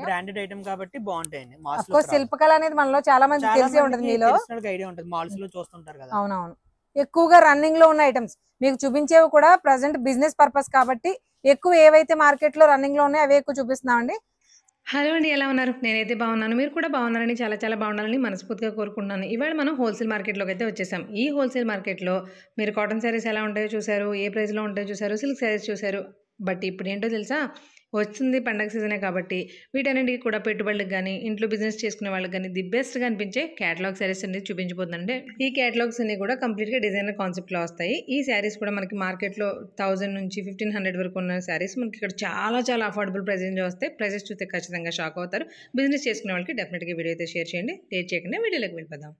Branded item కాబట్టి బాగుంటాయండి. Of course శిల్పకళ అనేది మనలో చాలా మంది తెలిసే ఉంటుంది, మీలో ఐడియా ఉంటుంది, మాల్స్ లో చూస్తుంటారు కదా. అవునవును. ఎక్కువగా రన్నింగ్ లో ఉన్న ఐటమ్స్ మీకు చూపించేవి కూడా ప్రజెంట్ బిజినెస్ పర్పస్ కాబట్టి ఎక్కువ ఏవైతే మార్కెట్ లో రన్నింగ్ లో ఉన్నాయో అవే ఎక్కువ చూపిస్తున్నామండి. హలో అండి, ఎలా ఉన్నారు? నేనైతే బాగున్నాను, మీరు కూడా బాగున్నారని చాలా చాలా బాగుండాలని మనస్ఫూర్తిగా కోరుకుంటున్నాను. ఇవాళ మనం హోల్సేల్ మార్కెట్లోకి అయితే వచ్చేసాం. ఈ హోల్సేల్ మార్కెట్లో మీరు కాటన్ శారీస్ ఎలా ఉంటాయో చూసారు, ఏ ప్రైస్లో ఉంటాయో చూసారు, సిల్క్ శారీస్ చూసారు. బట్ ఇప్పుడు ఏంటో తెలుసా, వస్తుంది పండగ సీజనే కాబట్టి వీటన్నిటికి కూడా పెట్టుబడులకు కానీ ఇంట్లో బిజినెస్ చేసుకునే వాళ్ళకి కానీ ది బెస్ట్గా అనిపించే క్యాటలాగ్ శారీస్ అనేది చూపించబోతుందంటే ఈ క్యాటలాగ్స్ అన్ని కూడా కంప్లీట్గా డిజైనర్ కాన్సెప్ట్లో వస్తాయి. ఈ శారీస్ కూడా మనకి మార్కెట్లో 1000 నుంచి 1500 వరకు ఉన్న శారీస్ మనకి ఇక్కడ చాలా చాలా అఫోర్డబుల్ ప్రైజెస్లో వస్తాయి. ప్రైజెస్ చూస్తే ఖచ్చితంగా షాక్ అవుతారు. బిజినెస్ చేసుకునే వాళ్ళకి డెఫినెట్గా వీడియో అయితే షేర్ చేయండి. లేట్ చేయకుండా వీడియోలోకి వెళ్ళిపోదాం.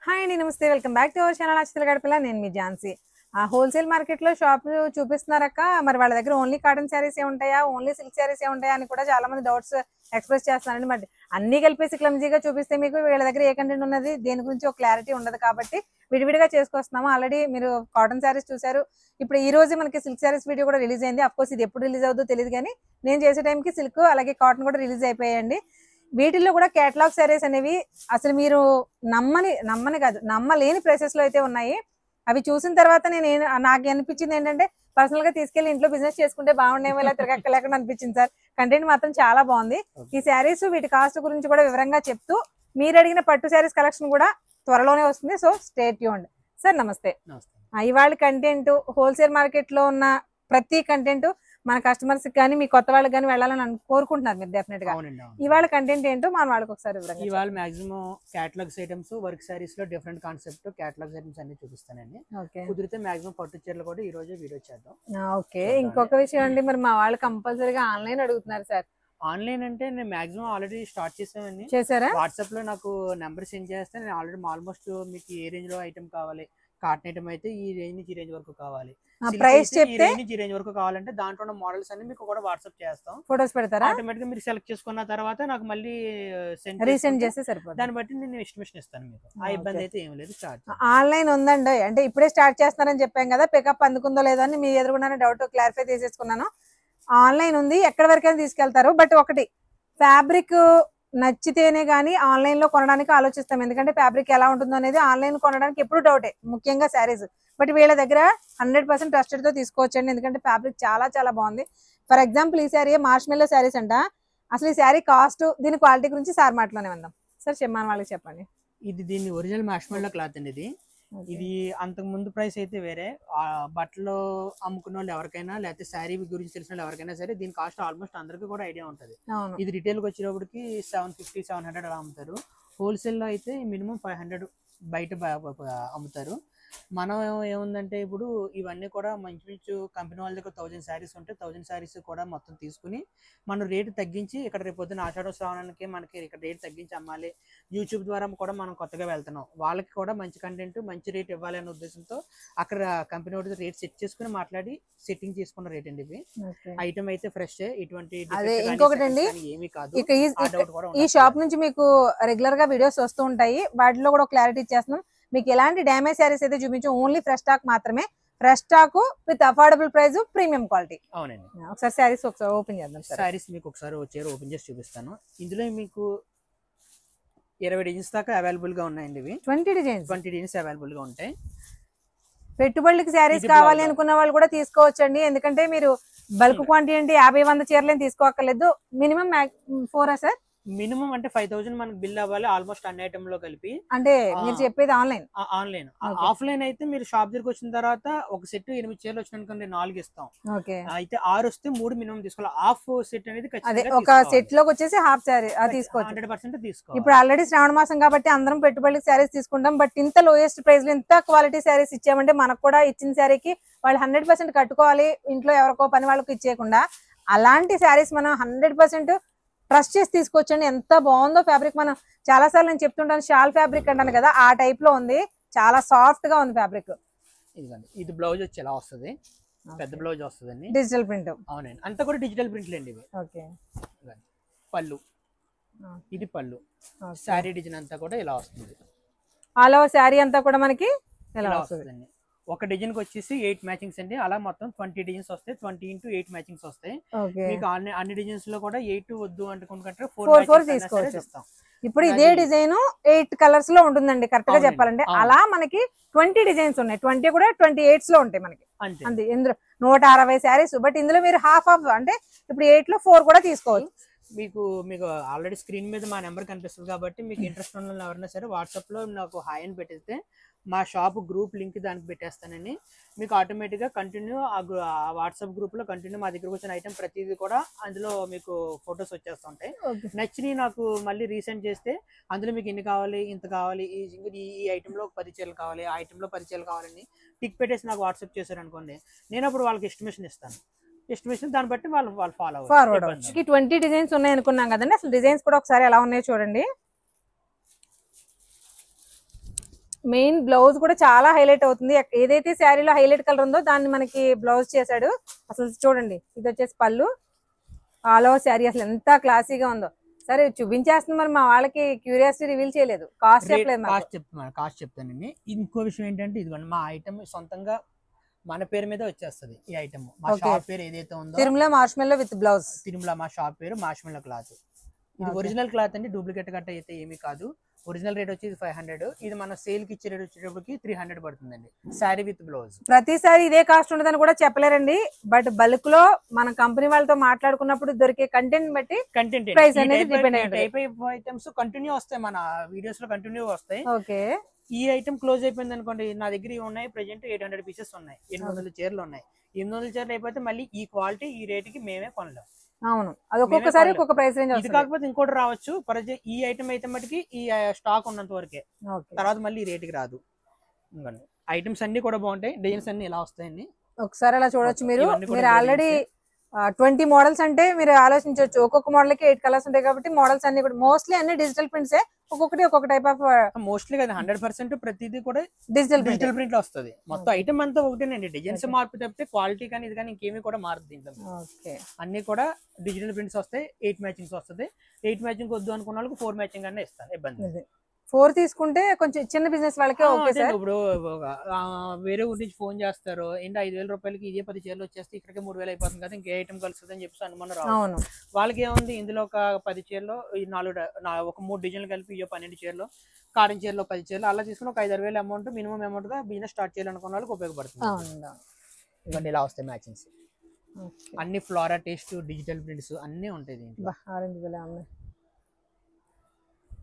హాయ్ అండి, namaste, welcome back to our channel Akshatala Gadapala. నేను మీ ఝాన్సీ. ఆ హోల్సేల్ మార్కెట్ లో షాప్ చూపిస్తున్నారక్క, మరి వాళ్ళ దగ్గర ఓన్లీ కాటన్ శారీస్ ఏ ఉంటాయా, ఓన్లీ సిల్క్ శారీస్ ఏ ఉంటాయా అని కూడా చాలా మంది డౌట్స్ ఎక్స్ప్రెస్ చేస్తున్నారండి. మరి అన్ని కలిపేసి క్లమ్జీగా చూపిస్తే మీకు వీళ్ళ దగ్గర ఏ కంటెంట్ ఉన్నది దేని గురించి ఒక క్లారిటీ ఉండదు కాబట్టి విడివిడిగా చేసుకొస్తున్నాము. ఆల్రెడీ మీరు కాటన్ శారీస్ చూసారు, ఇప్పుడు ఈ రోజు మనకి సిల్క్ శారీస్ వీడియో కూడా రిలీజ్ అయింది. అఫ్ కోర్స్ ఇది ఎప్పుడు రిలీజ్ అవుతుందో తెలియదు, కానీ నేను చేసే టైంకి సిల్క్ అలాగే కాటన్ కూడా రిలీజ్ అయిపోయాయండి. వీటిల్లో కూడా కేటలాగ్ శారీస్ అనేవి అసలు మీరు నమ్మలేని ప్రైసెస్ లో అయితే ఉన్నాయి. అవి చూసిన తర్వాత నాకు అనిపించింది ఏంటంటే పర్సనల్ గా తీసుకెళ్లి ఇంట్లో బిజినెస్ చేసుకుంటే బాగుండేమో, ఇలా తిరగలేకుండా అనిపించింది సార్. కంటెంట్ మాత్రం చాలా బాగుంది. ఈ శారీస్ వీటి కాస్ట్ గురించి కూడా వివరంగా చెప్తూ మీరు అడిగిన పట్టు శారీస్ కలెక్షన్ కూడా త్వరలోనే వస్తుంది. So stay tuned. సార్ నమస్తే. ఇవాళ కంటెంట్ హోల్సేల్ మార్కెట్ లో ఉన్న ప్రతి కంటెంట్ మన కస్టమర్స్ కానీ మీ కొత్త వాళ్ళకి కానీ వెళ్ళాలని కోరుకుంటున్నారు మీరు డెఫినెట్ గా. ఇవాళ కంటెంట్ ఏంటో మన వాళ్ళకి ఒకసారి ఇవాళ maximum catalogues items, work saris లో డిఫరెంట్ కాన్సెప్ట్ క్యాటలాగ్స్ ఐటమ్స్ అన్ని చూపిస్తానండి. కుదిరితే మాక్సిమం పట్టు చీరలు కూడా ఈ రోజే వీడియో చేద్దాం. ఓకే, ఇంకొక విషయం అండి, మరి మా వాళ్ళు కంపల్సరీగా ఆన్లైన్ అడుగుతున్నారు సార్. ఆన్లైన్ అంటే నేను మాక్సిమం ఆల్రెడీ స్టార్ట్ చేసామండి. చేశారా? వాట్సాప్ లో నాకు నెంబర్ సెండ్ చేస్తే నేను ఆల్రెడీ ఆల్మోస్ట్ మీకు ఏ రేంజ్ లో ఐటమ్ కావాలి, కాటన్ ఐటమ్ అయితే ఈ రేంజ్ నుంచి ఈ రేంజ్ వరకు కావాలి, ప్రైస్ చెప్తే ఈ రేంజ్ వరకు కావాలంటే దాంట్లో ఉన్న మోడల్స్ అన్ని మీకు కూడా వాట్సాప్ చేస్తాం. ఫోటోస్ పెడతారా? ఆటోమేటిక్ గా మీరు సెలెక్ట్ చేసుకున్న తర్వాత నాకు మళ్ళీ రీసెండ్ చేస్తే సరిపోతుంది. దాన్ని బట్టి నేను ఎస్టిమేషన్ ఇస్తాను మీకు. ఆ ఇబ్బంది అయితే ఏం లేదు. ఆన్లైన్ ఉందండి, అంటే ఇప్పుడే స్టార్ట్ చేస్తున్నారని చెప్పాం కదా, పికప్ అందుకుందో లేదో అని మీ ఎదురుగానే డౌట్ క్లారిఫై చేసేసుకున్నాను. ఆన్లైన్ ఉంది, ఎక్కడి వరకైనా తీసుకెళ్తారు. బట్ ఒకటి, ఫ్యాబ్రిక్ నచ్చితేనే గానీ ఆన్లైన్ లో కొనడానికి ఆలోచిస్తాం. ఎందుకంటే ఫ్యాబ్రిక్ ఎలా ఉంటుందో అనేది ఆన్లైన్ కొనడానికి ఎప్పుడు డౌటే, ముఖ్యంగా శారీస్. బట్ వీళ్ళ దగ్గర 100% ట్రస్టెడ్ తో తీసుకోవచ్చండి, ఎందుకంటే ఫ్యాబ్రిక్ చాలా చాలా బాగుంది. ఫర్ ఎగ్జాంపుల్ ఈ శారీ మార్ష్మెల్లో శారీస్ అంట. అసలు ఈ శారీ కాస్ట్, దీని క్వాలిటీ గురించి సార్ మాటలోనే ఉందాం. సార్ చెప్పాను వాళ్ళకి చెప్పండి. దీన్ని ఒరిజినల్ మార్ష్మెల్లో క్లాత్ అండి. ఇది అంతకు ముందు ప్రైస్ అయితే వేరే. బట్టలు అమ్ముకున్న వాళ్ళు ఎవరికైనా, లేకపోతే శారీ గురించి తెలిసిన వాళ్ళు ఎవరికైనా సరే దీని కాస్ట్ ఆల్మోస్ట్ అందరికీ కూడా ఐడియా ఉంటుంది. ఇది రిటైల్ కి వచ్చేటప్పటికి 750, 700 అలా అమ్ముతారు. హోల్సేల్ లో అయితే మినిమం 500 బయట అమ్ముతారు. మనం ఏముందంటే ఇప్పుడు ఇవన్నీ కూడా మంచి కంపెనీ వాళ్ళ దగ్గర 1000 శారీస్ ఉంటే 1000 శారీస్ కూడా మొత్తం తీసుకుని మనం రేటు తగ్గించి ఇక్కడ రేపు పొద్దున ఆషాఢ శ్రావణానికి మనకి ఇక్కడ రేటు తగ్గించి అమ్మాలి. యూట్యూబ్ ద్వారా కూడా మనం కొత్తగా వెళ్తున్నాం, వాళ్ళకి కూడా మంచి కంటెంట్ మంచి రేట్ ఇవ్వాలి అనే ఉద్దేశంతో అక్కడ కంపెనీ వాడి రేట్ సెట్ చేసుకుని మాట్లాడి సెట్టింగ్ చేసుకున్న రేట్ అండి ఇవి. ఐటమ్ అయితే ఫ్రెష్, ఎటువంటి ఏమీ కాదు. ఈ షాప్ నుంచి మీకు రెగ్యులర్ గా వీడియోస్ వస్తూ ఉంటాయి, వాటిలో కూడా క్లారిటీ ఇచ్చేస్తున్నాం. మీకు ఎలాంటి డ్యామేజ్ శారీస్ అయితే చూపించు, ఓన్లీ ఫ్రెష్ స్టాక్ మాత్రమే. Fresh stock with affordable price, premium quality. అవునండి. ఒకసారి శారీస్ ఒకసారి ఓపెన్ చేద్దాం. శారీస్ మీకు ఒకసారి వచ్చారు ఓపెన్ చేసి చూపిస్తాను. ఇందులో మీకు 20 డిజైన్స్ దాకా అవైలబుల్ గా ఉన్నాయండి. ఇవి 20 డిజైన్స్ అవైలబుల్ గా ఉంటాయి. పెట్టుబడులకి శారీస్ కావాలి అనుకున్న వాళ్ళు కూడా తీసుకోవచ్చండి, ఎందుకంటే మీరు బల్క్ క్వాంటిటీ అంటే 50-100 చీరలు తీసుకోక్కర్లేదు. Minimum 4 sir? మినిమం అంటే 5000 మనకు బిల్ అవ్వాలి ఆల్మోస్ట్ అన్ని ఐటమ్ లో కలిపి. అంటే మీరు చెప్పేది ఆన్లైన్? ఆఫ్లైన్ అయితే మీరు షాప్ దగ్గరికి వచ్చిన తర్వాత ఒక సెట్ 8 చీరలు వచ్చినాకనుకోండి 4 ఇస్తాం. అయితే 6 వస్తే 3 మినిమం తీసుకోవాలి. హాఫ్ సెట్ అనేది ఒక సెట్ లోకి వచ్చేసి హాఫ్ శారీ తీసుకోవచ్చు. 100% తీసుకోవాలి. ఇప్పుడు ఆల్రెడీ శ్రావణ మాసం కాబట్టి అందరం పెట్టుబడికి శారీస్ తీసుకుంటాం. బట్ ఇంత లోయెస్ట్ ప్రైస్ లో ఇంత క్వాలిటీ శారీస్ ఇచ్చామంటే మనకు కూడా ఇచ్చిన శారీకి వాళ్ళు 100% కట్టుకోవాలి, ఇంట్లో ఎవరికో పని వాళ్ళకి ఇచ్చేయకుండా. అలాంటి శారీస్ మనం 100% ట్రస్ట్ చేసి తీసుకోవచ్చండి. ఎంత బాగుందో ఫ్యాబ్రిక్. మనం చాలా సార్లు నేను చెప్తుంటాను, షాల్ ఫ్యాబ్రిక్ అంటాను కదా, ఆ టైప్ లో ఉంది. చాలా సాఫ్ట్ గా ఉంది ఫ్యాబ్రిక్. ఇది బ్లౌజ్ వచ్చి ఎలా వస్తుంది, పెద్ద బ్లౌజ్ వస్తుంది, డిజిటల్ ప్రింట్. అవునండి, అంతా కూడా డిజిటల్ ప్రింట్లు అండి ఇవి. పళ్ళు, ఇది పళ్ళు. శారీ డిజైన్ అంతా కూడా ఇలా వస్తుంది. ఆల్ ఓవర్ శారీ అంతా కూడా మనకి ఎలా వస్తుంది. ఒక డిజైన్ కి వచ్చేసి 8 మ్యాచింగ్స్ అండి. అలా మొత్తం 20 డిజైన్స్ వస్తాయి. 20 into 8 మ్యాచింగ్స్ వస్తాయి. మీకు అన్ని డిజైన్స్ లో కూడా 8 వద్దు అనుకుంటే 4 తీసుకోవచ్చు. ఇప్పుడు ఇదే డిజైన్ 8 కలర్స్ లో ఉంటుందండి కరెక్ట్ గా చెప్పాలంటే. అలా మనకి 20 డిజైన్స్ ఉన్నాయి. 20 కూడా 28 లో ఉంటాయి మనకి. అంతే ఇందులో 160 శారీస్. బట్ ఇందులో మీరు హాఫ్ అంటే ఇప్పుడు 8 లో 4 కూడా తీసుకోవచ్చు. మీకు ఆల్రెడీ స్క్రీన్ మీద మా నెంబర్ కనిపిస్తుంది కాబట్టి మీకు ఇంట్రెస్ట్ ఉన్న ఎవరైనా సరే వాట్సాప్ లో నాకు హాయ్ అని పెట్టేస్తే మా షాప్ గ్రూప్ లింక్ దానికి పెట్టేస్తానని మీకు ఆటోమేటిక్గా కంటిన్యూ ఆ వాట్సాప్ గ్రూప్ లో కంటిన్యూ మా దగ్గరకు వచ్చిన ఐటమ్ ప్రతిదీ కూడా అందులో మీకు ఫొటోస్ వచ్చేస్తుంటాయి. నచ్చినవి నాకు మళ్ళీ రీసెండ్ చేస్తే అందులో మీకు ఎన్ని కావాలి, ఇంత కావాలి, ఈ ఐటెంలో 10 చీరలు కావాలి, ఆ ఐటెంలో 10 చీరలు కావాలని టిక్ పెట్టేసి నాకు వాట్సాప్ చేశారు అనుకోండి, నేను అప్పుడు వాళ్ళకి ఎస్టిమేషన్ ఇస్తాను. ఎస్టిమేషన్ దాన్ని బట్టి వాళ్ళు ఫార్వర్డ్ అవ్వచ్చు. 20 డిజైన్స్ ఉన్నాయి అనుకున్నాం కదండి. అసలు డిజైన్స్ కూడా ఒకసారి ఎలా ఉన్నాయో చూడండి. మెయిన్ బ్లౌజ్ కూడా చాలా హైలైట్ అవుతుంది. ఏదైతే శారీలో హైలైట్ కలర్ ఉందో దాన్ని మనకి బ్లౌజ్ చేశాడు. అసలు చూడండి, ఇది వచ్చేసి పళ్ళు, ఆల్ ఓవర్ శారీ అసలు ఎంత క్లాసీగా ఉందో. సరే చూపించేస్తుంది, మరి మా వాళ్ళకి క్యూరియాసిటీ రివీల్ చేయలేదు. కాస్ట్ చెప్పలేదు. కాస్ట్ చెప్తానండి. ఇంకో విషయం ఏంటంటే ఇదిగోండి మా ఐటమ్ సొంతంగా మన పేరు మీద వచ్చేస్తుంది. ఈ ఐటమ్ మా షాప్ పేరు ఏదైతే ఉందో తిరుమల మార్ష్మెల్లో విత్ బ్లౌజ్. తిరుమల మా షాప్ పేరు మార్ష్మెల్లో క్లాత్. ఇది ఒరిజినల్ క్లాత్ అండి, డూప్లికేట్ గట్ట అయితే ఏమీ కాదు. ఒరిజినల్ రేట్ వచ్చి 500. ఇది మన సేల్ కి ఇచ్చే రేట్ వచ్చేటప్పటికి 300 పడుతుందండి శారీ విత్ బ్లౌజ్. ప్రతిసారి ఇదే కాస్ట్ ఉండదని కూడా చెప్పలేరండి. బట్ బల్క్ లో మన కంపెనీ వాళ్ళతో మాట్లాడుకున్నప్పుడు దొరికే కంటెంట్ బట్టి ప్రైస్ అనేది డిపెండ్ అయ్యి టైప్ ఐటమ్స్ కంటిన్యూ వస్తాయి, మన వీడియోస్ లో కంటిన్యూ వస్తాయి. ఓకే, ఈ ఐటమ్ క్లోజ్ అయిపోయింది అనుకోండి, నా దగ్గర ఉన్నాయి ప్రెజెంట్ 800 పీసెస్ ఉన్నాయి, 800 చీరలు ఉన్నాయి. 800 చీరలు అయిపోతే మళ్ళీ ఈ క్వాలిటీ ఈ రేట్ కి మేమే కొనలేం. అవును, అది ఒక్కొక్కసారి ఒక్కొక్క ప్రైస్ రేంజ్. ఇది కాకపోతే ఇంకోటి రావచ్చు. ఈ ఐటమ్ అయితే మటుకి ఈ స్టాక్ ఉన్నంత వరకే, తర్వాత మళ్ళీ ఈ రేట్ కి రాదు. ఐటమ్స్ అన్ని కూడా బాగుంటాయి. డిజైన్స్ అన్ని ఇలా వస్తాయండి. ఒకసారి అలా చూడొచ్చు. మీరు ఆల్రెడీ 20 మోడల్స్ అంటే మీరు ఆలోచించవచ్చు. ఒక్కొక్క మోడల్ కి 8 కలర్స్ ఉంటాయి కాబట్టి మోడల్స్ అన్ని కూడా మోస్ట్లీ అన్ని డిజిటల్ ప్రింట్స్. ఒక్కొక్కటి ఒక్కొక్క టైప్ ఆఫ్ మోస్ట్లీ కదా 100% ప్రతిదీ కూడా డిజిటల్ ప్రింట్ లో వస్తుంది. మొత్తం ఐటమ్ అంతా ఒకటేనండి. డిజైన్స్ మార్పు తప్పితే క్వాలిటీ కానీ ఇది కానీ ఇంకేమీ కూడా మారుతుంది దీంట్లో. అన్ని కూడా డిజిటల్ ప్రింట్స్ వస్తాయి. 8 మ్యాచింగ్స్ వస్తుంది. 8 మ్యాచింగ్ వద్దు అనుకున్న వాళ్ళకి 4 మ్యాచింగ్ అనే ఇస్తాను, ఇబ్బంది. 4 తీసుకుంటే కొంచెం చిన్న బిజినెస్ వాళ్ళకి ఓకే సార్. ఇప్పుడు వేరే ఊరి నుంచి ఫోన్ చేస్తారు, ఏంటి 5,000 రూపాయలకి ఇదే 10 చీరలు వచ్చేస్తే ఇక్కడికి 3,000 అయిపోతుంది కదా, ఇంకే ఐటమ్ కలుస్తుంది అని చెప్పి అనుమానం రావు. వాళ్ళకి ఏముంది, ఇందులో ఒక 10 చీరలు ఒక 3 డిజైన్లు కలిపి 12 చీరలు, కాటన్ చీరలో 10 చీరలు అలా తీసుకుని ఒక 5,000 అమౌంట్ మినిమం అమౌంట్ గా బిజినెస్ స్టార్ట్ చేయాలనుకున్న వాళ్ళకి ఉపయోగపడుతుంది. ఇవన్నీ ఇలా వస్తాయి మ్యాచింగ్స్. అన్ని ఫ్లోరా టేస్ట్ డిజిటల్ ప్రింట్స్ అన్ని ఉంటాయి దీంట్లో.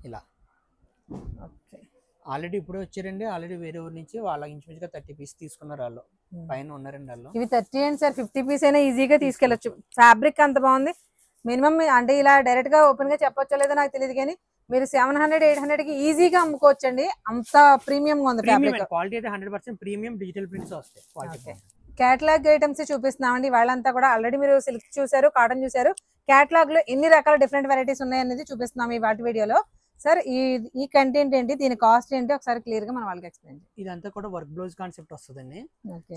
ఇలా ఆల్రెడీ ఇప్పుడే వచ్చారండి. ఆల్రెడీ వేరే ఊరి నుంచి వాళ్ళ ఇంచుమించుగా 30 పీస్ తీసుకున్నారు. వాళ్ళు పైన ఉన్నారండి. వాళ్ళు ఇవి 30 అండి సార్. 50 పీస్ అయినా ఈజీగా తీసుకెళ్లొచ్చు. ఫ్యాబ్రిక్ అంత బాగుంది. మినిమం అంటే ఇలా డైరెక్ట్ గా ఓపెన్ గా చెప్పొచ్చో లేదో నాకు తెలియదు, కానీ మీరు 700, 800 కి ఈజీగా అమ్ముకోవచ్చండి. అంత ప్రీమియం గా ఉంది ఫ్యాబ్రిక్. క్వాలిటీ అయితే 100% ప్రీమియం డిజిటల్ ప్రింట్స్ వస్తాయి. క్వాలిటీ కేటలాగ్ ఐటమ్స్ చూపిస్తున్నామండి. వాళ్ళంతా కూడా ఆల్రెడీ మీరు సిల్క్ చూసారు, కాటన్ చూసారు. కేటలాగ్ లో ఎన్ని రకాల డిఫరెంట్ వెరైటీస్ ఉన్నాయి అనేది చూపిస్తున్నాం ఈ వాటి వీడియోలో. సార్ ఈ కంటెంట్ ఏంటి, దీని కాస్ట్ ఏంటి ఒకసారి క్లియర్ గా మన వాళ్ళకి ఎక్స్ప్లెయిన్ చేయండి. ఇదంతా కూడా వర్క్ బ్లౌజ్ కాన్సెప్ట్ వస్తుందండి.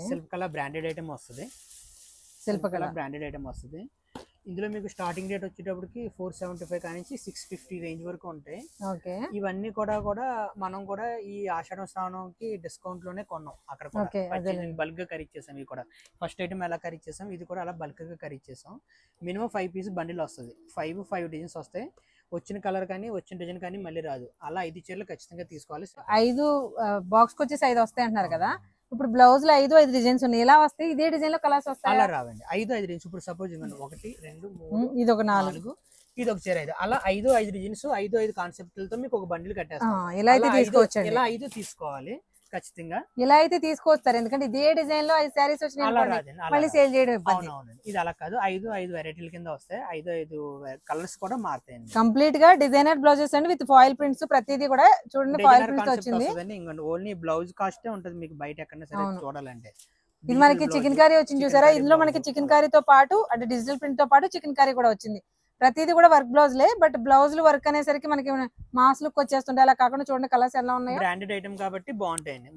సెల్ఫ్ కలర్ బ్రాండెడ్ ఐటమ్ వస్తుంది. సెల్ఫ్ కలర్ బ్రాండెడ్ ఐటమ్ వస్తుంది. ఇందులో మీకు స్టార్టింగ్ రేట్ వచ్చేటప్పటికి 475 కానీ 650 రేంజ్ వరకు ఉంటాయి. ఇవన్నీ కూడా మనం కూడా ఈ ఆషాఢం శ్రావణంకి డిస్కౌంట్ లోనే కొన్నాం. అక్కడ బల్క్ గా ఖరీదు చేసాం. ఇవి కూడా ఫస్ట్ ఐటమ్ ఎలా ఖరీదు చేసాం, ఇది కూడా అలా బల్క్ గా ఖరీదు చేసాం. మినిమం 5 పీస్ బండిల్ వస్తుంది. 5 డిజైన్స్ వస్తాయి. వచ్చిన కలర్ కానీ వచ్చిన డిజైన్ కానీ మళ్ళీ రాదు. అలా 5 చీరలు ఖచ్చితంగా తీసుకోవాలి. 5 బాక్స్ వచ్చేసి 5 వస్తాయి అంటున్నారు కదా. ఇప్పుడు బ్లౌజ్ లో 5 డిజైన్స్ ఉన్నాయి. ఎలా వస్తాయి? ఇదే డిజైన్ లో కలర్స్ వస్తాయి? అలా రావండి. 5 డిజైన్స్. ఇప్పుడు సపోజ్ 1 2 3 ఇది ఒక 4 ఇది ఒక చీర 5 అలా 5 డిజైన్స్ 5 కాన్సెప్ట్లతో మీకు ఒక బండిల్ కట్టేస్తాం. ఇలా అయితే తీసుకోవచ్చు. ఇలా 5 తీసుకోవాలి ఖచ్చితంగా. ఇలా అయితే తీసుకోవచ్చు. ఎందుకంటే ఇదే డిజైన్ లో 5 శారీస్ వచ్చినాయి మళ్ళీ సేల్ చేయడం ఇబ్బంది. ఇది అలా కాదు. 5 వెరైటీల కింద వస్తాయి. 5 కలర్స్ కూడా మారుతాయి. కంప్లీట్ గా డిజైనర్ బ్లౌజెస్ అండి విత్ ఫాయిల్ ప్రింట్స్. ప్రతిదీ కూడా చూడండి ఫాయిల్ ప్రింట్స్ వచ్చింది. ఓన్లీ బ్లౌజ్ కాస్టే ఉంటది మీకు బయట ఎక్కడైనా సరే చూడాలంటే. ఇది మనకి చికెన్ కర్రీ వచ్చింది చూసారా. ఇందులో మనకి చికెన్ కర్రీతో పాటు అంటే డిజిటల్ ప్రింట్ తో పాటు చికెన్ కర్రీ కూడా వచ్చింది. ప్రతిదీ కూడా వర్క్ బ్లౌజ్ లే. బట్ బ్లౌజ్ వర్క్ అనేసరికి మనకి మాస్ లుక్ వచ్చేస్తుండే. అలా కాకుండా చూడండి కలర్స్ ఎలా ఉన్నాయో. బ్రాండెడ్ ఐటమ్ కాబట్టి బాగుంటాయండి.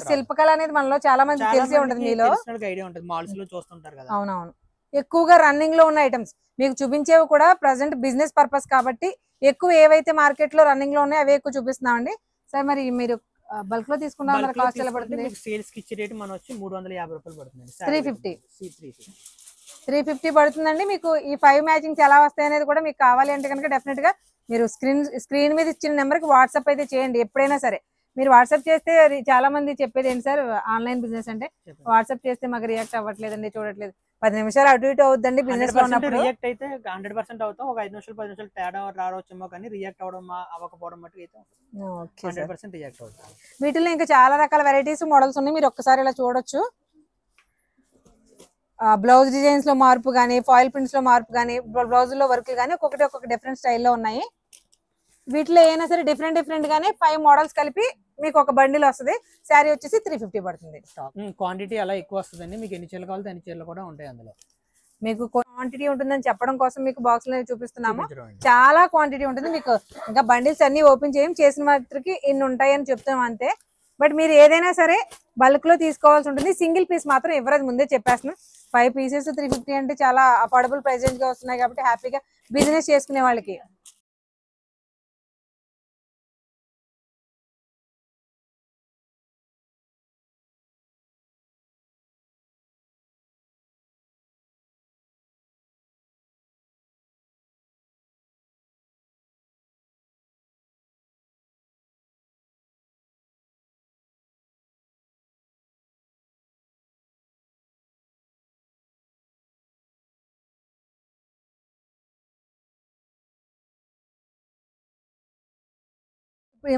శిల్పకళ అనేది మనలో చాలా మంది తెలిసే ఉంటది. మీలో ఐడియా ఉంటది. మాల్స్ లో చూస్తుంటారు కదా. అవునవును. ఎక్కువగా రన్నింగ్ లో ఉన్న ఐటమ్స్ మీకు చూపించేవి కూడా ప్రెసెంట్ బిజినెస్ పర్పస్ కాబట్టి ఎక్కువ ఏవైతే మార్కెట్ లో రన్నింగ్ లో ఉన్నాయో అవే ఎక్కువ చూపిస్తున్నామండి. సార్ మరి మీరు బల్క్ లో తీసుకుంటాం కాస్ట్ ఎలా పడుతుంది? మీకు సేల్స్ కి ఇచ్చే రేట్ మనం వచ్చి 350 రూపాయలు పడుతుంది. 350 పడుతుందండి. మీకు ఈ 5 మ్యాచింగ్స్ ఎలా వస్తాయి అనేది కూడా మీకు కావాలి అంటే కనుక డెఫినెట్ గా మీరు స్క్రీన్ మీద ఇచ్చిన నెంబర్ కి వాట్సాప్ అయితే చేయండి. ఎప్పుడైనా సరే మీరు వాట్సాప్ చేస్తే చాలా మంది చెప్పేది ఏంటి సార్, ఆన్లైన్ బిజినెస్ అంటే వాట్సాప్ చేస్తే మాకు రియాక్ట్ అవ్వట్లేదండి, చూడట్లేదు. 10 నిమిషాలు అటు ఇటు అవుతుందండి బిజినెస్ లో ఉన్నప్పుడు. రియాక్ట్ అయితే 100% అవుతాం. ఒక 5 నిమిషాలు 10 నిమిషాలు తేడా రావచ్చేమో కానీ రియాక్ట్ అవడం అవ్వకపోవడం మట్టుకు అయితే 100% రియాక్ట్ అవుతాం. వీటిలో ఇంకా చాలా రకాల వెరైటీస్ మోడల్స్ ఉన్నాయి, మీరు ఒక్కసారి ఇలా చూడొచ్చు. బ్లౌజ్ డిజైన్స్ లో మార్పు కానీ, ఫాయిల్ ప్రింట్స్ లో మార్పు కానీ, బ్లౌజ్ లో వర్క్ కానీ ఒక్కొక్క డిఫరెంట్ స్టైల్లో ఉన్నాయి. వీటిలో ఏమైనా సరే డిఫరెంట్ గానే 5 మోడల్స్ కలిపి మీకు ఒక బండిల్ వస్తుంది. శారీ వచ్చేసి 350 పడుతుంది. క్వాంటిటీ అలా ఎక్కువ వస్తుందండి. మీకు ఎన్ని చీరలు కావాలో అన్ని చీరలు కూడా ఉంటాయి అందులో. మీకు క్వాంటిటీ ఉంటుందని చెప్పడం కోసం మీకు బాక్స్ లో చూపిస్తున్నాము. చాలా క్వాంటిటీ ఉంటుంది. మీకు ఇంకా బండిల్స్ అన్ని ఓపెన్ చేసిన మాత్రకి ఇన్ని ఉంటాయని చెప్తాం అంతే. బట్ మీరు ఏదైనా సరే బల్క్ లో తీసుకోవాల్సి ఉంటుంది. సింగిల్ పీస్ మాత్రం ఎవరది ముందే చెప్పేస్తున్నాం. 5 పీసెస్ 350 అంటే చాలా అఫోర్డబుల్ ప్రైస్ గా వస్తున్నాయి కాబట్టి హ్యాపీగా బిజినెస్ చేసుకునే వాళ్ళకి.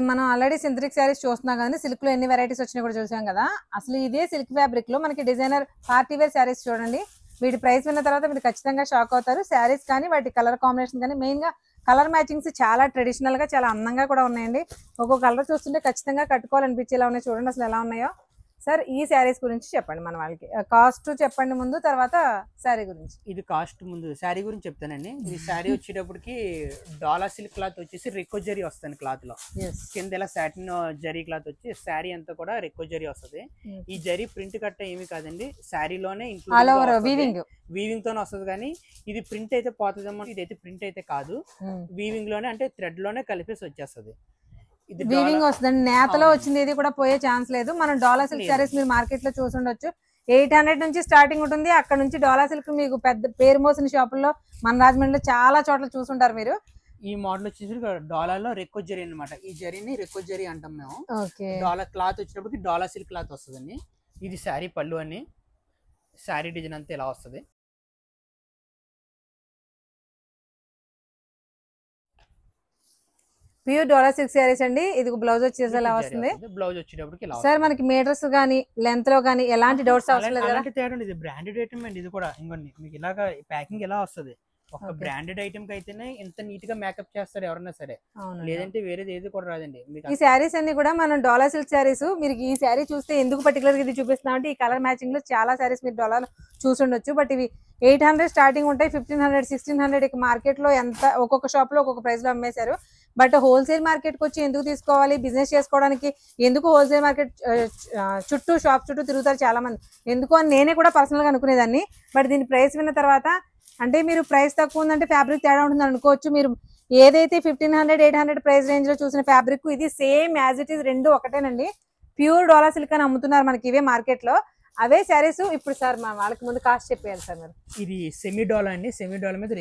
మనం ఆల్రెడీ సింథటిక్ శారీస్ చూస్తున్నాం కదండి. సిల్క్ లో ఎన్ని వెరైటీస్ వచ్చినాయి కూడా చూసాం కదా. అసలు ఇదే సిల్క్ ఫ్యాబ్రిక్ లో మనకి డిజైనర్ పార్టీ వేర్ శారీస్ చూడండి. వీటి ప్రైస్ విన్న తర్వాత మీరు ఖచ్చితంగా షాక్ అవుతారు. శారీస్ కానీ వాటి కలర్ కాంబినేషన్ కానీ మెయిన్ గా కలర్ మ్యాచింగ్స్ చాలా ట్రెడిషనల్ గా చాలా అందంగా కూడా ఉన్నాయండి. ఒక్కొక్క కలర్ చూస్తుంటే ఖచ్చితంగా కట్టుకోవాలనిపించేలా ఉన్నాయి. చూడండి అసలు ఎలా ఉన్నాయో. సార్ ఈ శారీస్ గురించి చెప్పండి మన వాళ్ళకి. కాస్ట్ చెప్పండి ముందు, తర్వాత శారీ గురించి. ఇది కాస్ట్ ముందు శారీ గురించి చెప్తానండి. ఈ శారీ వచ్చేటప్పటికి డాలా సిల్క్ క్లాత్ వచ్చేసి రెక్కో జరీ వస్తుంది. క్లాత్ లో కింద ఇలా సాటిన్ జరీ క్లాత్ వచ్చి శారీ అంతా కూడా రెక్కో జరీ వస్తుంది. ఈ జరీ ప్రింట్ కట్ట ఏమి కాదండి, శారీలోనే వీవింగ్ తోనే వస్తుంది. కానీ ఇది ప్రింట్ అయితే పోతుందేమో, ఇదైతే ప్రింట్ అయితే కాదు, వీవింగ్ లోనే అంటే థ్రెడ్ లోనే కలిపేసి వచ్చేస్తుంది. వీవింగ్ వస్తుంది. నేతలో వచ్చింది ఏది కూడా పోయే ఛాన్స్ లేదు. మనం డాలా సిల్క్ సారీస్ మీరు మార్కెట్ లో చూసుండొచ్చు. 800 నుంచి స్టార్టింగ్ ఉంటుంది. అక్కడ నుంచి డాలా సిల్క్ మీకు పెద్ద పేరు మోసిన షాపుల్లో మన రాజమండ్రిలో చాలా చోట్ల చూసుంటారు మీరు. ఈ మోడల్ వచ్చేసి డాలాలో రెక్కో జరీ అనమాట. ఈ జరీని రెక్కో జరీ అంటాం మేము. డాలా క్లాత్ వచ్చేటప్పటికి డాలా సిల్క్ క్లాత్ వస్తుందండి. ఇది శారీ పళ్ళు అని, శారీ డిజైన్ అంతా ఇలా వస్తుంది. ప్యూర్ డాలా సిల్క్ శారీస్ అండి. ఇది బ్లౌజ్ వచ్చేసి ఎలా వస్తుంది. బ్లౌజ్ వచ్చేటప్పటికి సార్ మనకి మీటర్స్ గానీ లెంత్ లో గానీ ఎలాంటి డౌట్స్ అవసరం లేదు కదా. ఇది బ్రాండెడ్ ఐటమ్ అండి. ఇది కూడా ఇంకోండి మీకు ఇలాగా ప్యాకింగ్ ఎలా వస్తుంది. ఒక బ్రాండెడ్ ఐటమ్ కి అయితేనే ఇంత నీట్ గా మేకప్ చేస్తారు ఎవరైనా సరే, లేదంటే వేరేది ఏది కూడా రాదండి. ఈ శారీస్ అన్ని కూడా మనం డాలా సిల్క్ శారీస్. మీరు ఈ శారీ చూస్తే ఎందుకు పర్టికులర్ గా ఇది చూపిస్తున్నాం అంటే ఈ కలర్ మ్యాచింగ్ లో చాలా శారీస్ మీరు డాలాలో చూసుండొచ్చు. బట్ ఇవి 800 స్టార్టింగ్ ఉంటాయి, 1500 1600 మార్కెట్ లో ఎంత ఒక్కొక్క షాప్ లో ఒక్కొక్క ప్రైస్ లో అమ్మేశారు. బట్ హోల్సేల్ మార్కెట్ కి వచ్చి ఎందుకు తీసుకోవాలి, బిజినెస్ చేసుకోవడానికి ఎందుకు హోల్సేల్ మార్కెట్ షాప్ చుట్టూ తిరుగుతారు చాలా మంది. ఎందుకు అని నేనే కూడా పర్సనల్ గా అనుకునేదాన్ని. బట్ దీని ప్రైస్ విన్న తర్వాత అంటే మీరు ప్రైస్ తక్కువ ఉందంటే ఫ్యాబ్రిక్ తేడా ఉంటుంది అనుకోవచ్చు. మీరు ఏదైతే 1500 800 ప్రైస్ రేంజ్ లో చూసిన ఫ్యాబ్రిక్ ఇది సేమ్ యాజ్ ఇట్ ఈస్, రెండు ఒకటేనండి. ప్యూర్ డాలా సిల్క్ అని అమ్ముతున్నారు మనకి ఇవే మార్కెట్ లో. అవే శారీస్ ఇప్పుడు సార్ మా వాళ్ళకి ముందు కాస్ట్ చెప్పేయాలి సార్ మీరు. ఇది సెమీ డాలా అండి. సెమీ డాలా మీద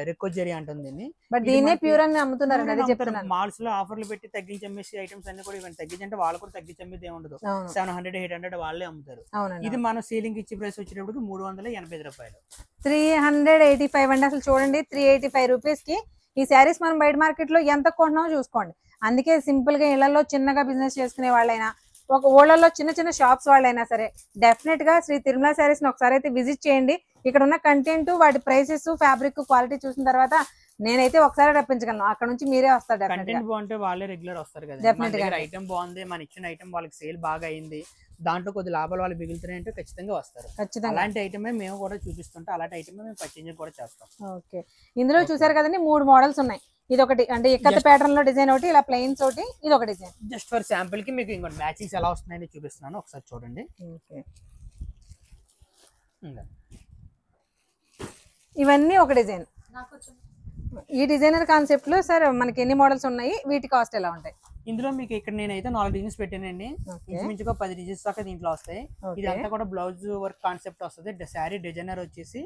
రెక్కో జరీ అంటుంది. బట్ దీన్నే ప్యూర్ అని అమ్ముతున్నారు. అదే చెప్తున్నాను. మాల్స్ లో ఆఫర్లు పెట్టి తగ్గించి అమ్మేసి ఐటమ్స్ అన్ని కూడా ఇవన్నీ తగ్గించి అంటే వాళ్ళు కూడా తగ్గించి అమ్మేది ఏమి ఉండదు. 700 800 వాళ్ళే అమ్ముతారు. ఇది మనం సీలింగ్ ఇచ్చే ప్రైస్ వచ్చేటప్పుడు 385 రూపాయలు. 385 అండి. అసలు చూడండి 385 రూపీస్ కి ఈ శారీస్ మనం బయట మార్కెట్ లో ఎంత కొంటున్నామో చూసుకోండి. అందుకే సింపుల్ గా ఇళ్లలో చిన్నగా బిజినెస్ చేసుకునే వాళ్ళైనా, ఒక ఊళ్ళలో చిన్న చిన్న షాప్స్ వాళ్ళైనా సరే డెఫినెట్ గా శ్రీ తిరుమల శారీస్ ని ఒకసారి అయితే విజిట్ చేయండి. ఇక్కడ ఉన్న కంటెంట్, వాటి ప్రైసెస్, ఫ్యాబ్రిక్ క్వాలిటీ చూసిన తర్వాత నేనైతే ఒకసారి రప్పించగలను. అక్కడ నుంచి మీరే వస్తారు. కంటెంట్ బాగుంటే వాళ్ళే రెగ్యులర్ వస్తారు కదా. ఐటమ్ బాగుంది, మన ఇచ్చిన ఐటమ్ వాళ్ళకి సేల్ బాగా అయింది, దాంట్లో కొద్ది లాభాలు వాళ్ళు మిగులుతున్నాయంటే ఖచ్చితంగా వస్తారు. అలాంటి ఐటమే మేము కూడా చూపిస్తుంటే అలాంటి ఐటమే మేము పర్చేజ్ కూడా చేస్తాం. ఓకే, ఇందులో చూసారు కదండి 3 మోడల్స్ ఉన్నాయి. ఇది ఒకటి అంటే ఇక్కత ప్యాటర్న్ లో డిజైన్ ఒకటి, ఇలా ప్లెయిన్స్ ఒకటి, ఇది ఒక డిజైన్. జస్ట్ ఫర్ శాంపుల్ కి మీకు ఇంకొక మ్యాచింగ్స్ ఎలా వస్తున్నాయని చూపిస్తున్నాను, ఒకసారి చూడండి. ఇవన్నీ ఒక డిజైన్. ఈ డిజైనర్ కాన్సెప్ట్ లో సార్ మనకి ఎన్ని మోడల్స్ ఉన్నాయి, వీటి కాస్ట్ ఎలా ఉంటాయి? ఇందులో మీకు ఇక్కడ నేనైతే 4 డిజైన్స్ పెట్టానండి. ఇంచుమించుగా 10 డిజైన్స్ దాకా దీంట్లో వస్తాయి. ఇదంతా కూడా బ్లౌజ్ వర్క్ కాన్సెప్ట్ వస్తుంది. శారీ డిజైనర్ వచ్చేసి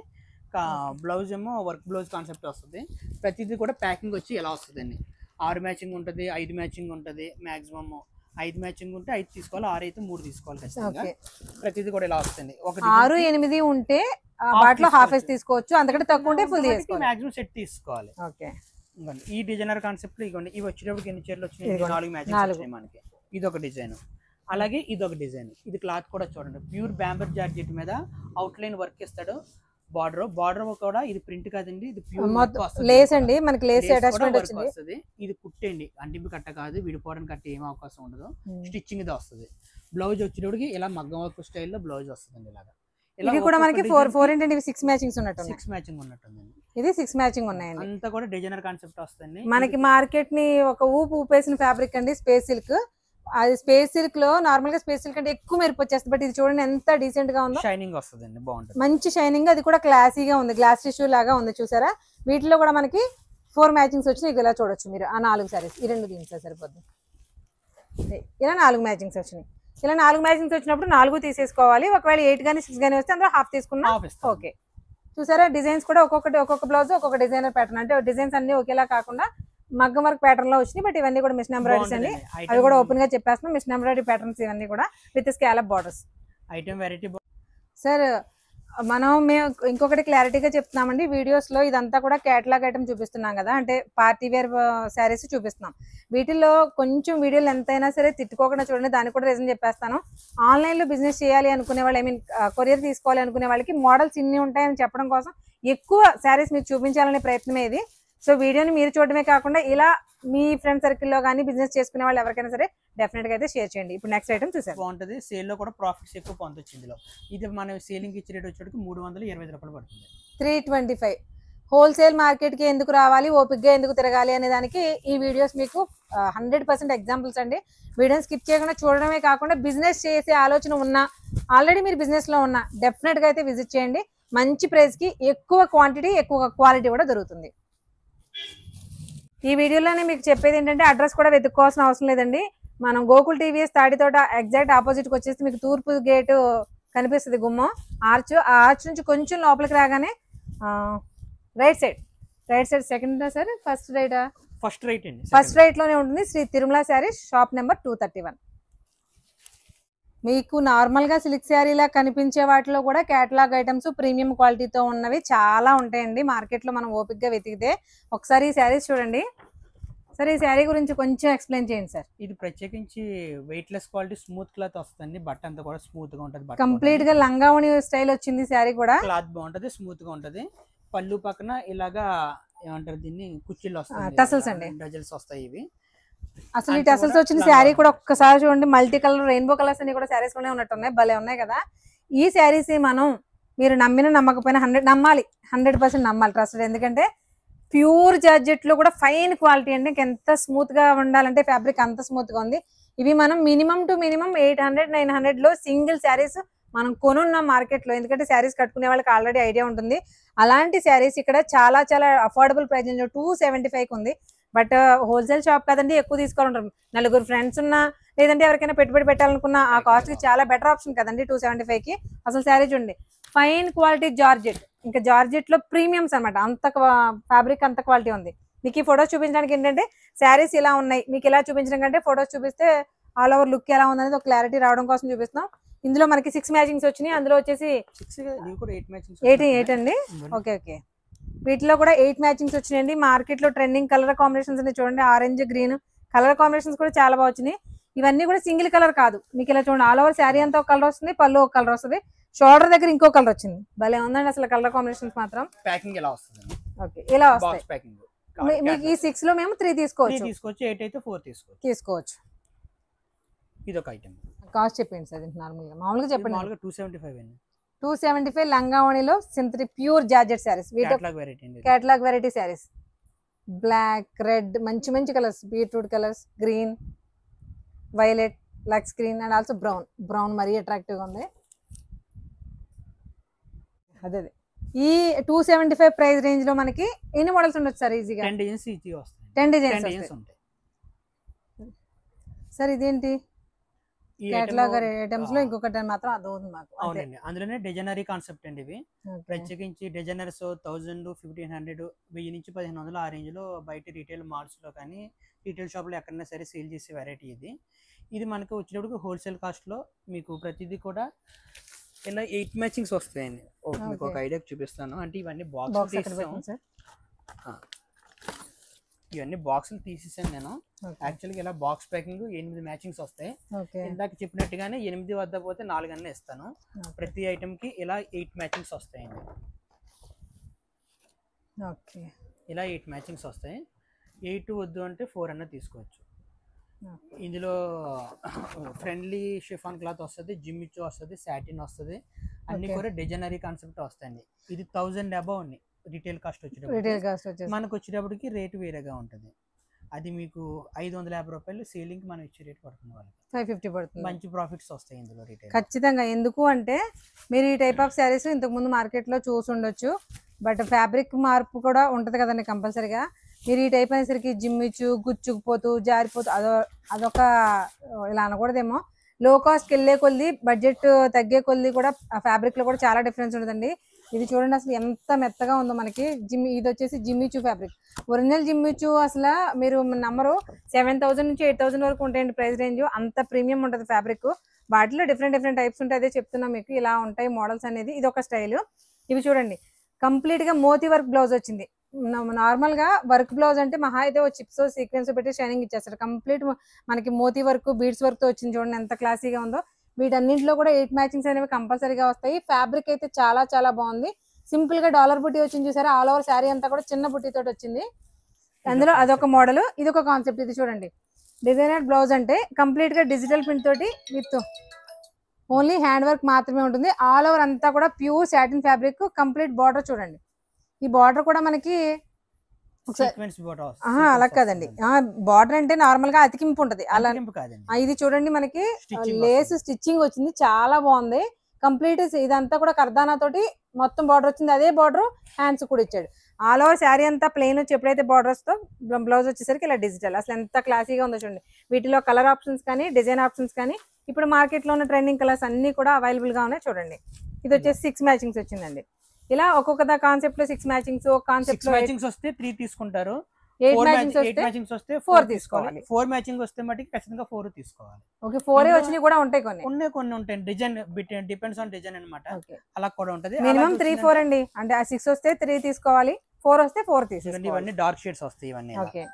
బ్లౌజ్ ఏమో వర్క్ బ్లౌజ్ కాన్సెప్ట్ వస్తుంది. ప్రతిదీ కూడా ప్యాకింగ్ వచ్చి ఎలా వస్తుందండి, 6 మ్యాచింగ్ ఉంటుంది, 5 మ్యాచింగ్ ఉంటుంది. మాక్సిమం 5 మ్యాచింగ్ ఉంటే 5 తీసుకోవాలి, 6 అయితే 3 తీసుకోవాలి ఖచ్చితంగా. ప్రతిదీ కూడా ఇలా వస్తుంది. 6, 8 ఉంటే వాటిలో హాఫ్ ఏజ్ తీసుకోవచ్చు, అంతకంటే తక్కువ ఉంటే ఫుల్ తీసుకోవాలి. మాక్సిమం సెట్ తీసుకోవాలి. ఓకే, ఈ డిజైనర్ కాన్సెప్ట్ లో ఇవ్వండి. ఇవి వచ్చేటప్పుడు ఎన్ని చీరలు వచ్చినాయి? 4 మ్యాచింగ్ వచ్చినాయి మనకి. ఇది ఒక డిజైన్, అలాగే ఇది ఒక డిజైన్. ఇది క్లాత్ కూడా చూడండి, ప్యూర్ బ్యాంబర్ జార్జెట్ మీద అవుట్లైన్ వర్క్ ఇస్తాడు. బార్డర్ కూడా ఇది ప్రింట్ కాదండి, ఇది ప్యూర్ లేస్ అండి. మనకి లేస్ అటాచ్మెంట్ వస్తుంది. ఇది కుట్టండి, అంటింపు కట్ట కాదు, విడిపోవడం కట్ట ఏం అవకాశం ఉండదు. స్టిచ్చింగ్ ఇది వస్తుంది. బ్లౌజ్ వచ్చేటప్పటికి ఇలా మగ్గం వర్క్ స్టైల్లో బ్లౌజ్ వస్తుంది. ఇలాగా ఇది కూడా మనకి 4 ఏంటంటే 6 మ్యాచింగ్స్ ఉన్నట్టు, 6 మ్యాచింగ్ ఉన్నట్టుందండి. ఇది 6 మ్యాచింగ్ ఉన్నాయండి. అంతా కూడా డిజైనర్ కాన్సెప్ట్ వస్తుంది. మనకి మార్కెట్ ని ఒక ఊపేసిన ఫ్యాబ్రిక్ అండి స్పేస్ సిల్క్. అది స్పేస్ సిల్క్ లో నార్మల్ గా స్పేస్ సిల్క్ అంటే ఎక్కువ మెరుపు వచ్చేస్తుంది. బట్ ఇది చూడండి ఎంత డీసెంట్ గా ఉందో, షైనింగ్ వస్తుందండి, బాగుంటుంది. మంచి షైనింగ్, అది కూడా క్లాసీగా ఉంది, గ్లాస్ టిష్యూ లాగా ఉంది. చూసారా, వీటిలో కూడా మనకి 4 మ్యాచింగ్స్ వచ్చినాయి. ఇలా చూడొచ్చు మీరు. ఆ 4 సారీస్, ఈ 2 దీంట్లో సరిపోద్ది. ఇలా 4 మ్యాచింగ్స్ వచ్చినాయి. ఇలా 4 మ్యాచింగ్స్ వచ్చినప్పుడు 4 తీసేసుకోవాలి. ఒకవేళ 8 కానీ 6 కానీ వస్తే అందులో హాఫ్ తీసుకున్నా ఓకే. చూసారా, డిజైన్స్ కూడా ఒక్కొక్క బ్లౌజ్ ఒక్కొక్క డిజైనర్ ప్యాటర్న్, అంటే డిజైన్స్ అన్ని ఒకేలా కాకుండా మగ్గం వర్క్ ప్యాటర్న్ లో వచ్చినాయి. బట్ ఇవన్నీ కూడా మిషన్ ఎంబ్రాయిడరీస్ అండి. అవి కూడా ఓపెన్ గా చెప్పేస్తున్నాం, మిషన్ ఎంబ్రాయిడరీ ప్యాటర్న్స్ ఇవన్నీ కూడా with scallop borders. Item variety. Sir మేము ఇంకొకటి క్లారిటీగా చెప్తున్నామండి, వీడియోస్ లో ఇదంతా కూడా కేటలాగ్ ఐటమ్ చూపిస్తున్నాం కదా, అంటే పార్టీ వేర్ శారీస్ చూపిస్తున్నాం. వీటిల్లో కొంచెం వీడియోలు ఎంతైనా సరే తిట్టుకోకుండా చూడండి, దానికి కూడా రీజన్ చెప్పేస్తాను. ఆన్లైన్ లో బిజినెస్ చేయాలి అనుకునే వాళ్ళు, ఐ మీన్ కొరియర్ తీసుకోవాలి అనుకునే వాళ్ళకి మోడల్స్ ఇన్ని ఉంటాయని చెప్పడం కోసం ఎక్కువ శారీస్ మీకు చూపించాలనే ప్రయత్నమే ఇది. సో వీడియోని మీరు చూడడమే కాకుండా ఇలా మీ ఫ్రెండ్ సర్కిల్లో కానీ బిజినెస్ చేసుకునే వాళ్ళు ఎవరికైనా సరే డెఫినెట్ గా అయితే షేర్ చేయండి. ఇప్పుడు నెక్స్ట్ ఐటమ్ చూసారు, బాగుంటుంది. సేల్ లో కూడా ప్రాఫిట్స్ ఎక్కువ పొందొచ్చు ఇందులో. ఇది మనం సేలింగ్ ఇచ్చే రేట్ వచ్చేటికి 325 రూపాయలు పడుతుంది. 325. హోల్సేల్ మార్కెట్ కి ఎందుకు రావాలి, ఓపిక్గా ఎందుకు తిరగాలి అనే దానికి ఈ వీడియోస్ మీకు 100% ఎగ్జాంపుల్స్ అండి. వీడియోని స్కిప్ చేయకుండా చూడడమే కాకుండా బిజినెస్ చేసే ఆలోచన ఉన్నా, ఆల్రెడీ మీరు బిజినెస్ లో ఉన్నా డెఫినెట్ గా అయితే విజిట్ చేయండి. మంచి ప్రైస్ కి ఎక్కువ క్వాంటిటీ ఎక్కువ క్వాలిటీ కూడా దొరుకుతుంది. ఈ వీడియోలోనే మీకు చెప్పేది ఏంటంటే అడ్రస్ కూడా వెతుక్కోవాల్సిన అవసరం లేదండి. మనం Gokul TVS Tadithota exact opposite కి వచ్చేసి మీకు తూర్పు గేటు కనిపిస్తుంది, గుమ్మం ఆర్చ్. ఆ ఆర్చ్ నుంచి కొంచెం లోపలికి రాగానే right side second sir first right అండి, ఫస్ట్ రైట్ లోనే ఉంటుంది శ్రీ తిరుమల శారీస్, షాప్ నెంబర్ 231. మీకు నార్మల్ గా సిల్క్ శారీలా కనిపించే వాటిలో కూడా కేటలాగ్ ఐటమ్స్ ప్రీమియం క్వాలిటీతో ఉన్నవి చాలా ఉంటాయండి మార్కెట్ లో, మనం ఓపిక్ గా వెతికితే. ఒకసారి ఈ శారీస్ చూడండి. సార్ ఈ శారీ గురించి కొంచెం ఎక్స్ప్లెయిన్ చేయండి సార్. ఇది ప్రత్యేకించి weight less quality smooth cloth వస్తుంది. బట్ట అంతా కూడా స్మూత్ గా ఉంటుంది. కంప్లీట్ గా లంగావణి స్టైల్ వచ్చింది శారీ కూడా. క్లాత్ బాగుంటది, స్మూత్ గా ఉంటది. పళ్ళు పక్కన ఇలాగా ఏమంటారు దీన్ని, కుర్చీలు వస్తాయి, టసల్స్ అండి, డజల్స్ వస్తాయి ఇవి. అసలు ఈ టసల్స్ వచ్చిన శారీ కూడా ఒక్కసారి చూడండి. మల్టీ కలర్ రెయిన్బో కలర్స్ అన్ని కూడా శారీస్ లోనే ఉన్నట్టున్నాయి, భలే ఉన్నాయి కదా. ఈ శారీస్ మనం మీరు నమ్మిన నమ్మకపోయినా 100% నమ్మాలి, ట్రస్టెడ్. ఎందుకంటే ప్యూర్ జార్జెట్ లో కూడా ఫైన్ క్వాలిటీ అండి. ఎంత స్మూత్ గా ఉండాలంటే ఫ్యాబ్రిక్ అంత స్మూత్ గా ఉంది. ఇవి మనం మినిమం టు మినిమం 800-900 లో సింగిల్ శారీస్ మనం కొనున్నాం మార్కెట్ లో. ఎందుకంటే శారీస్ కట్టుకునే వాళ్ళకి ఆల్రెడీ ఐడియా ఉంటుంది. అలాంటి శారీస్ ఇక్కడ చాలా చాలా అఫోర్డబుల్ ప్రైస్ 275 ఉంది. బట్ హోల్సేల్ షాప్ కదండి, ఎక్కువ తీసుకోవాలంటారు. 4 ఫ్రెండ్స్ ఉన్నా, లేదంటే ఎవరికైనా పెట్టుబడి పెట్టాలనుకున్నా ఆ కాస్ట్ కి చాలా బెటర్ ఆప్షన్ కదండి 275 కి. అసలు శారీ చూడండి, ఫైన్ క్వాలిటీ జార్జెట్, ఇంకా జార్జెట్ లో ప్రీమియమ్స్ అనమాట. అంత ఫ్యాబ్రిక్ అంత క్వాలిటీ ఉంది. మీకు ఈ ఫొటోస్ చూపించడానికి ఏంటంటే శారీస్ ఇలా ఉన్నాయి, మీకు ఇలా చూపించడం కంటే ఫొటోస్ చూపిస్తే ఆల్ ఓవర్ లుక్ ఎలా ఉందనేది ఒక క్లారిటీ రావడం కోసం చూపిస్తున్నాం. ఇందులో మనకి 6 మ్యాచింగ్స్ వచ్చినాయి. అందులో వచ్చేసి 8 అండి. ఓకే. వీటిలో కూడా 8 మ్యాచింగ్స్ వచ్చినాయండి. మార్కెట్ లో ట్రెండింగ్ కలర్ కాంబినేషన్స్ అన్ని చూడండి, ఆరెంజ్ గ్రీన్ కలర్ కాంబినేషన్స్ కూడా చాలా బాగా వచ్చినాయి. ఇవన్నీ కూడా సింగిల్ కలర్ కాదు, మీకు ఇలా చూడండి ఆల్ ఓవర్ శారీ అంతా ఒక కలర్ వస్తుంది, పళ్ళు ఒక కలర్ వస్తుంది, షోల్డర్ దగ్గర ఇంకో కలర్ వచ్చింది. భలే ఉందండి అసలు కలర్ కాంబినేషన్స్ మాత్రం. ప్యాకింగ్ ఎలా వస్తుంది? ఓకే, ఇలా వస్తాయి. మీకు ఈ 6 లో మేము 3 తీసుకోవచ్చు, 8 అయితే 4 తీసుకోవచ్చు. ఇది ఒక ఐటమ్. కాస్ట్ చెప్పండి సార్ నార్మల్ గా, మామూలుగా చెప్పండి. 275 అండి. 275 లంగావణిలో synthetic pure georgette sarees, catalogue variety sarees. Black, red, మంచి colours, beetroot colours, green, violet, lux green and also brown మరీ అట్రాక్టివ్ గా ఉంది. అదే ఈ 275 ప్రైస్ రేంజ్ లో మనకి ఎన్ని మోడల్స్ ఉండొచ్చు సార్? ఈజీగా 10 డిజైన్స్ ఈజీగా వస్తాయి. 10 డిజైన్స్ ఉంటాయి. సార్ ఇదేంటి ఈ కేటలాగ్ item ఐటమ్స్ లో ఇంకొకటి మాత్రం అర్థమవుతుంది మాకు. అంతే. అవునండి, అందులోనే డిజైనరీ కాన్సెప్ట్ అండి ఇవి. Okay. ప్రత్యేకించి డిజైనర్స్ 1000, 1500, 1000 నుంచి 1500 ఆ రేంజ్ లో బయట రీటైల్ మాల్స్ లో కానీ రీటైల్ షాప్ లో ఎక్కడైనా సరే సేల్ చేసే వెరైటీ ఇది. ఇది మనకు వచ్చేటప్పుడు హోల్సేల్ కాస్ట్ లో మీకు ప్రతిదీ కూడా ఇలా 8 మ్యాచింగ్స్ వస్తాయండి. మీకు ఒక ఐడియా చూపిస్తాను. అంటే ఇవన్నీ బాక్స్ బాక్స్ ఎక్కడ పెట్టండి సార్. ఇవన్నీ బాక్సులు తీసేసాను నేను. Okay. యాక్చువల్గా ఇలా బాక్స్ ప్యాకింగ్ 8 మ్యాచింగ్స్ వస్తాయి. ఓకే. ఇందాక చెప్పినట్టుగానే 8 వద్ద పోతే 4 అన్నీ ఇస్తాను. ప్రతి ఐటమ్ కి ఇలా 8 మ్యాచింగ్స్ వస్తాయండి. ఓకే. ఇలా 8 మ్యాచింగ్స్ వస్తాయి. 8 వద్దు అంటే 4 అన్న తీసుకోవచ్చు. ఇందులో ఫ్రెండ్లీ షిఫాన్ క్లాత్ వస్తుంది, జిమ్మిచ్చు వస్తుంది, సాటిన్ వస్తుంది, అన్ని కూడా డిజైనరీ కాన్సెప్ట్ వస్తాయండి. ఇది 1000 అబౌవ్ ఉంది రీటైల్ కాస్ట్ రీటైల్ వచ్చేటప్పుడు. కాస్ట్ వచ్చేసి మనకు వచ్చేటప్పటికి రేటు వేరేగా ఉంటుంది. అది మీకు 550 రూపాయలు సేలింగ్ మనం ఇచ్చే రేట్ పడుతుంది వాళ్ళకి. 550 పడుతుంది. మంచి ప్రాఫిట్స్ వస్తాయి ఇందులో రీటైల్. ఖచ్చితంగా. ఎందుకు అంటే మీరు ఈ టైప్ ఆఫ్ శారీస్ ఇంతకు ముందు మార్కెట్ లో చూసి ఉండొచ్చు, బట్ ఫ్యాబ్రిక్ మార్పు కూడా ఉంటది కదండి కంపల్సరీగా. మీరు ఈ టైప్ అనేసరికి జిమ్మిచ్చు, గుచ్చుకుపోతూ, జారిపోతూ అదొక ఇలా అనకూడదేమో. లో కాస్ట్కి వెళ్ళే కొద్ది, బడ్జెట్ తగ్గే కొద్ది కూడా ఆ ఫ్యాబ్రిక్ లో కూడా చాలా డిఫరెన్స్ ఉంటుందండి. ఇది చూడండి అసలు ఎంత మెత్తగా ఉందో మనకి. ఇది వచ్చేసి జిమ్మిచ్చు ఫ్యాబ్రిక్. ఒరిజినల్ జిమ్మిచ్చు అసలు మీరు నమ్మరు, 7000 నుంచి 8000 వరకు ఉంటాయండి ప్రైస్ రేంజ్. అంత ప్రీమియం ఉంటుంది ఫ్యాబ్రిక్. వాటిలో డిఫరెంట్ టైప్స్ ఉంటాయి. అదే చెప్తున్నా మీకు, ఇలా ఉంటాయి మోడల్స్ అనేది. ఇది ఒక స్టైల్. ఇవి చూడండి కంప్లీట్ గా మోతీ వర్క్ బ్లౌజ్ వచ్చింది. నార్మల్ గా వర్క్ బ్లౌజ్ అంటే మహా అయితే చిప్స్ సీక్వెన్స్ పెట్టి షైనింగ్ ఇచ్చేస్తారు. కంప్లీట్ మనకి మోతీ వర్క్, బీడ్స్ వర్క్ తో వచ్చింది. చూడండి ఎంత క్లాసీగా ఉందో. వీటన్నింటిలో కూడా 8 మ్యాచింగ్స్ అనేవి కంపల్సరీగా వస్తాయి. ఫ్యాబ్రిక్ అయితే చాలా బాగుంది. సింపుల్ గా డాలర్ బుట్టి వచ్చింది చూసారా. ఆల్ ఓవర్ శారీ అంతా కూడా చిన్న బుట్టి తోటి వచ్చింది. అందులో అదొక మోడల్, ఇదొక కాన్సెప్ట్. ఇది చూడండి డిజైనర్ బ్లౌజ్ అంటే కంప్లీట్ గా డిజిటల్ ప్రింట్ తోటి విత్ ఓన్లీ హ్యాండ్ వర్క్ మాత్రమే ఉంటుంది. ఆల్ ఓవర్ అంతా కూడా pure satin fabric. Complete border చూడండి. ఈ బార్డర్ కూడా మనకి అలా కాదండి, బార్డర్ అంటే నార్మల్ గా అతికింపు ఉంటది అలా కాదండి. ఇది చూడండి మనకి లేస్ స్టిచ్చింగ్ వచ్చింది, చాలా బాగుంది. కంప్లీట్ ఇదంతా కూడా కర్దానా తోటి మొత్తం బార్డర్ వచ్చింది. అదే బార్డర్ హ్యాండ్స్ కూడా ఇచ్చాడు. ఆల్ ఓవర్ శారీ అంతా ప్లెయిన్ వచ్చి ఎప్పుడైతే బార్డర్స్ తో బ్లౌజ్ వచ్చేసరికి ఇలా డిజిటల్. అసలు ఎంత క్లాసీగా ఉందో చూడండి. వీటిలో కలర్ ఆప్షన్స్ కానీ డిజైన్ ఆప్షన్స్ కానీ ఇప్పుడు మార్కెట్ లో ఉన్న ట్రెండింగ్ కలర్స్ అన్ని కూడా అవైలబుల్ గా ఉన్నాయి. చూడండి ఇది వచ్చేసి 6 మ్యాచింగ్స్ వచ్చిందండి. ఇలా ఒక్కొక్క కాన్సెప్ట్ లో 6 మ్యాచింగ్స్, ఒక కాన్సెప్ట్ లో మ్యాచింగ్స్ వస్తే 3 తీసుకుంటారు. 8 మ్యాచింగ్స్ వస్తే 4 తీసుకోవాలి. 4 మ్యాచింగ్ వస్తే మటుకు ఖచ్చితంగా 4 తీసుకోవాలి. ఓకే. 4 వచ్చినవి కూడా ఉంటాయి, కొన్ని ఉంటాయి. డిజైన్ డిపెండ్స్ ఆన్ డిజైన్ అన్నమాట. అలా కూడా ఉంటది. మినిమం 3, 4 అండి. అంటే ఆ 6 వస్తే 3 తీసుకోవాలి, 4 వస్తే 4 తీసుకోవాలి. ఇవన్నీ డార్క్ షేడ్స్ వస్తాయి ఇవన్నీ. ఓకే.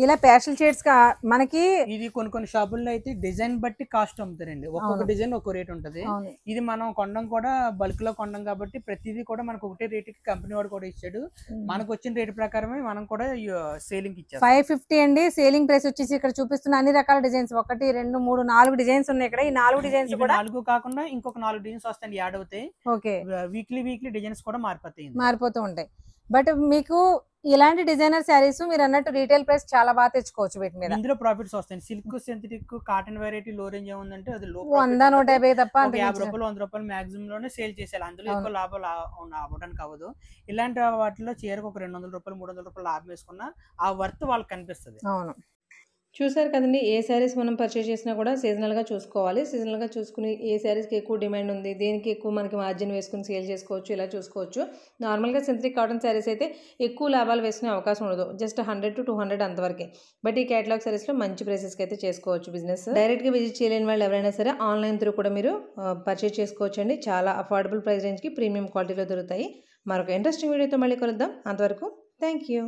ఇలా ప్యాస్టల్ షేడ్స్ మనకి ఇది కొన్ని షాపుల్లో అయితే డిజైన్ బట్టి కాస్ట్ అమ్ముతారండి. ఒక్కొక్క డిజైన్ ఒక్కో రేట్ ఉంటది. ఇది మనం కొనడం కూడా బల్క్ లో కొనడం కాబట్టి ప్రతిదీ కూడా మనకు ఒకటే రేట్ కి కంపెనీ వాడు కూడా ఇచ్చాడు. మనకు వచ్చిన రేట్ ప్రకారమే మనం కూడా సేలింగ్ ఇచ్చాం. 550 అండి సేలింగ్ ప్రైస్ వచ్చేసి. ఇక్కడ చూపిస్తున్న అన్ని రకాల డిజైన్స్ 1, 2, 3, 4 డిజైన్స్ ఉన్నాయి ఇక్కడ. ఈ 4 డిజైన్స్ కూడా 4 కాకుండా ఇంకొక 4 డిజైన్స్ వస్తాయి, యాడ్ అవుతాయి. ఓకే. వీక్లీ డిజైన్స్ కూడా మారిపోతూ ఉంటాయి. బట్ మీకు ఇలాంటి డిజైనర్ శారీస్ మీరు అన్నట్టు రీటైల్ ప్రైస్ చాలా బాగా తెచ్చుకోవచ్చు. వీటి మీద ఇందులో ప్రాఫిట్స్ వస్తాయి. సిల్క్, సింథటిక్, కాటన్ వెరైటీ లో రేంజ్ ఏముందంటే అది 100, 150 తప్ప 50 రూపాయలు, 100 రూపాయలు మాక్సిమం లోనే సేల్ చేసేయాలి. అందులో ఎక్కువ లాభాలు అవ్వడానికి అవ్వదు. ఇలాంటి వాటిలో చీరకు ఒక 200 రూపాయలు, 300 రూపాయలు లాభం వేసుకున్నా ఆ వర్త్ వాళ్ళకి కనిపిస్తుంది. అవును. చూసారు కదండి, ఏ శారీస్ మనం పర్చేస్ చేసినా కూడా సీజనల్గా చూసుకోవాలి. సీజనల్గా చూసుకుని ఏ శారీస్కి ఎక్కువ డిమాండ్ ఉంది, దేనికి ఎక్కువ మనకి మార్జిన్ వేసుకుని సేల్ చేసుకోవచ్చు, ఇలా చూసుకోవచ్చు. నార్మల్గా సింథటిక్ కాటన్ శారీస్ అయితే ఎక్కువ లాభాలు వేసుకునే అవకాశం ఉండదు. జస్ట్ 100 to 200 అంతవరకే. బట్ ఈ క్యాటలాగ్ శారీస్లో మంచి ప్రైసెస్కి అయితే చేసుకోవచ్చు బిజినెస్. డైరెక్ట్గా విజిట్ చేయలేని వాళ్ళు ఎవరైనా సరే ఆన్లైన్ త్రూ కూడా మీరు పర్చేస్ చేసుకోవచ్చు అండి. చాలా అఫోర్డబుల్ ప్రైస్ రేంజ్కి ప్రీమియం క్వాలిటీలో దొరుకుతాయి. మరొక ఇంట్రెస్టింగ్ వీడియోతో మళ్ళీ కలుద్దాం. అంతవరకు థ్యాంక్ యూ.